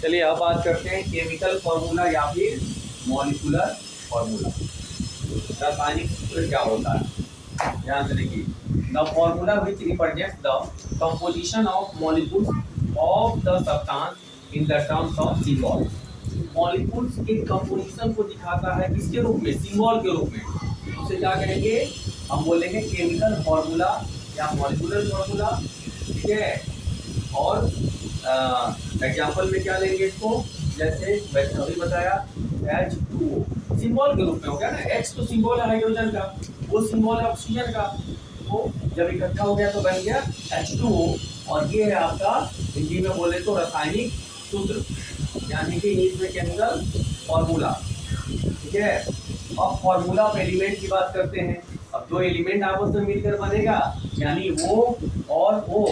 चलिए अब बात करते हैं केमिकल फॉर्मूला या फिर मॉलिक्यूलर फॉर्मूला। रासायनिक सूत्र क्या होता है, ध्यान से देखिए। The formula which represents the composition of molecules of the substance in the terms of symbol. Molecules के कंपोजिशन को दिखाता है किसके रूप में, सिंबल के रूप में। उसे क्या कहेंगे, हम बोलेंगे केमिकल फॉर्मूला या मॉलिक्यूलर फॉर्मूला, ठीक है। और एग्जाम्पल में क्या लेंगे इसको, जैसे अभी बताया H2O सिंबल के रूप में हो गया ना। H तो सिंबल है हाइड्रोजन का, वो सिंबल है ऑक्सीजन का, वो जब इकट्ठा हो गया तो बन गया H2O। और ये है आपका हिंदी में बोले तो रासायनिक सूत्र, यानी कि इंग्लिश में केमिकल फॉर्मूला, ठीक है। अब फॉर्मूला ऑफ एलिमेंट की बात करते हैं। अब दो एलिमेंट आपस में मिलकर बनेगा, यानी वो और वो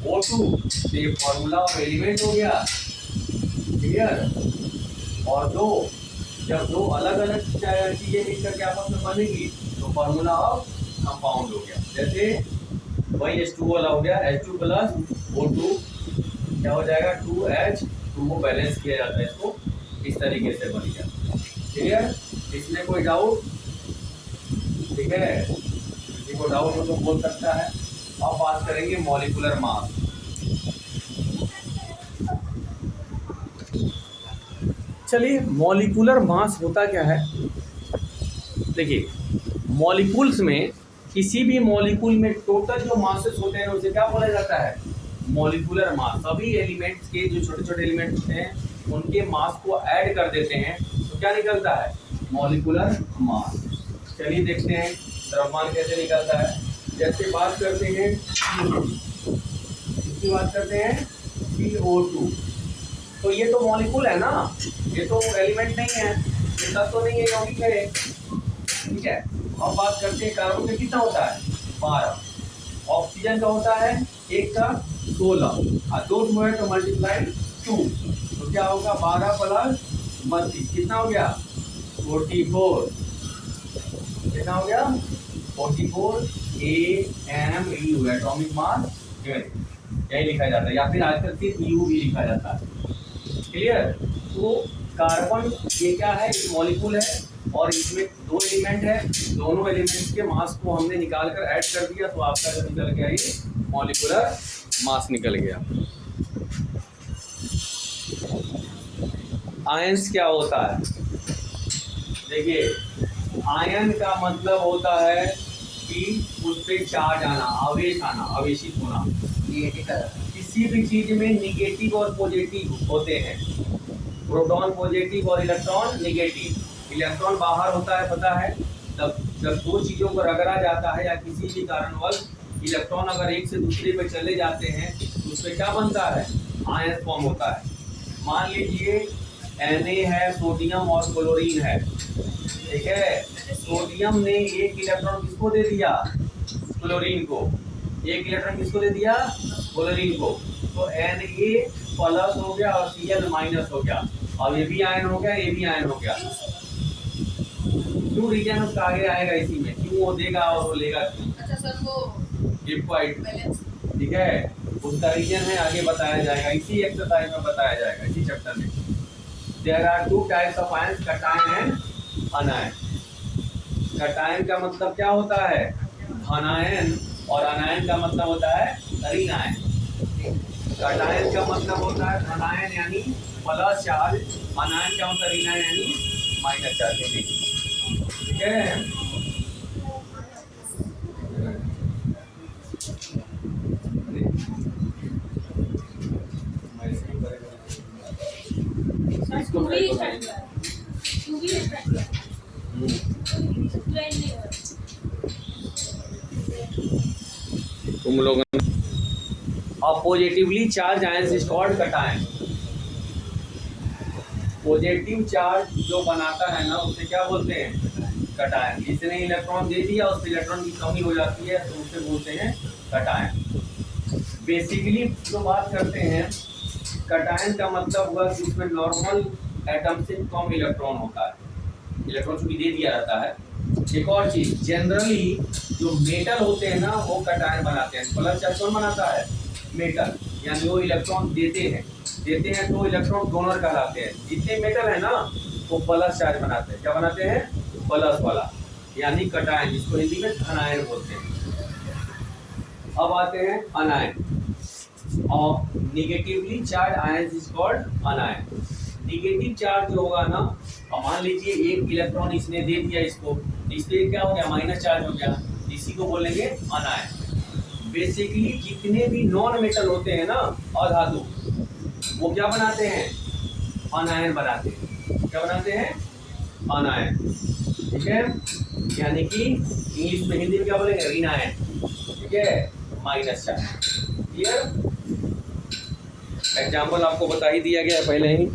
O2, तो ये फॉर्मूला ऑफ एलिमेंट हो गया, क्लियर। और जब दो अलग अलग चीजें मिलकर के आपस में बनेगी तो फॉर्मूला ऑफ कंपाउंड हो गया। जैसे वही H2O वाला हो गया, H2 प्लस O2 क्या हो जाएगा, 2H2O। बैलेंस किया जाता है इसको, इस तरीके से बन गया, क्लियर। इसमें कोई डाउट, ठीक है, किसी को डाउट हो तो बोल सकता है। अब बात करेंगे मॉलिक्यूलर मास। चलिए मॉलिक्यूलर मास होता क्या है, देखिए। मॉलिक्यूल्स में किसी भी मॉलिक्यूल में टोटल जो मासेस होते हैं उसे क्या बोला जाता है, मॉलिक्यूलर मास। सभी एलिमेंट्स के जो छोटे छोटे एलिमेंट्स होते हैं उनके मास को ऐड कर देते हैं तो क्या निकलता है, मॉलिक्यूलर मास। चलिए देखते हैं द्रव्यमान कैसे निकलता है। जैसे बात करते हैं इसकी बात करते हैं CO2, तो ये तो मॉलिक्यूल है ना, ये तो एलिमेंट नहीं है, ये तत्व तो नहीं है, यौगिक है, ठीक है। अब बात करते हैं कार्बन का कितना होता है, 12। ऑक्सीजन का होता है 1 का 16, और 2 है तो मल्टीप्लाई 2, तो क्या होगा 12 प्लस 32 कितना हो गया, 44। कितना हो गया, 44 AMU, एटॉमिक मास यही लिखा जाता है, या फिर आजकल सिर्फ U भी लिखा जाता है, क्लियर। तो कार्बन ये क्या है, एक मॉलिक्यूल है और इसमें दो एलिमेंट है, दोनों एलिमेंट्स के मास को हमने निकाल कर ऐड कर दिया तो आपका जो निकल गया ये मॉलिक्यूलर मास निकल गया। आयंस क्या होता है, देखिए आयन का मतलब होता है कि उस पर चार्ज आना, आवेश आना, आवेशित होना। किसी भी चीज में निगेटिव और पॉजिटिव होते हैं, प्रोटॉन पॉजिटिव और इलेक्ट्रॉन निगेटिव। इलेक्ट्रॉन बाहर होता है पता है, तब जब दो चीज़ों को रगड़ा जाता है या किसी भी कारणवश इलेक्ट्रॉन अगर एक से दूसरे पे चले जाते हैं तो उसमें क्या बनता है, आयन फॉर्म होता है। मान लीजिए Na है, सोडियम और क्लोरीन है, ठीक है। सोडियम ने एक इलेक्ट्रॉन किसको दे दिया, क्लोरीन को, एक इलेक्ट्रॉन किसको दे दिया, क्लोरीन को, तो Na प्लस हो गया और Cl माइनस हो गया। अब ये भी आयन हो गया, ये भी आयन हो गया। क्यों रीजन उसका आगे आएगा, इसी में क्यों वो देगा और वो लेगा क्यों। अच्छा सर, वो गिब्स, ठीक है, उसका रीजन है, आगे बताया जाएगा, इसी एक्सरसाइज में बताया जाएगा, इसी चैप्टर में। There are 2 types of ions, cation and anion. Cation का मतलब क्या होता है, धनायन, और अनायन का मतलब होता है ऋणायन। कैटायन का मतलब होता है धनायन यानी प्लस चार्ज, अनायन का मतलब ऋणायन यानी माइनस चार्ज, ठीक है। तुम लोग positively charge ions is called cation. Positive charge जो बनाता है ना उसे क्या बोलते हैं, कैटायन। इसने इलेक्ट्रॉन दे दिया, उससे इलेक्ट्रॉन की कमी हो जाती है तो उसे बोलते हैं कैटायन। बेसिकली जो बात करते हैं, कैटायन का मतलब हुआ कि उसमें नॉर्मल एटम से कम इलेक्ट्रॉन होता है, इलेक्ट्रॉन चूंकि दे दिया जाता है। एक और चीज, जनरली जो मेटल होते हैं ना वो कैटायन बनाते हैं। प्लस चार्ज कौन बनाता है, मेटल। यानी वो इलेक्ट्रॉन देते हैं तो इलेक्ट्रॉन डोनर कहलाते हैं। जितने मेटल है ना वो प्लस चार्ज बनाते हैं। क्या बनाते हैं? प्लस वाला, यानी कटायन, जिसको हिंदी में धनायन बोलते हैं। अब आते हैं अनायन। और negatively charge ion is called अनायन। Negative charge जो होगा ना, मान लीजिए एक इलेक्ट्रॉन इसने दे दिया इसको, इसलिए क्या हो गया? माइनस चार्ज हो गया, इसी को बोलेंगे अनायन। बेसिकली जितने भी नॉन मेटल होते हैं ना, अधातु, वो क्या बनाते हैं? अनायन बनाते हैं। क्या बनाते हैं? अनायन। ठीक है, यानी कि इंग्लिश में, हिंदी में क्या बोलेंगे? ऋणायन। ठीक है, माइनस चार्ज। क्लियर? एग्जाम्पल आपको बता ही दिया गया है पहले ही।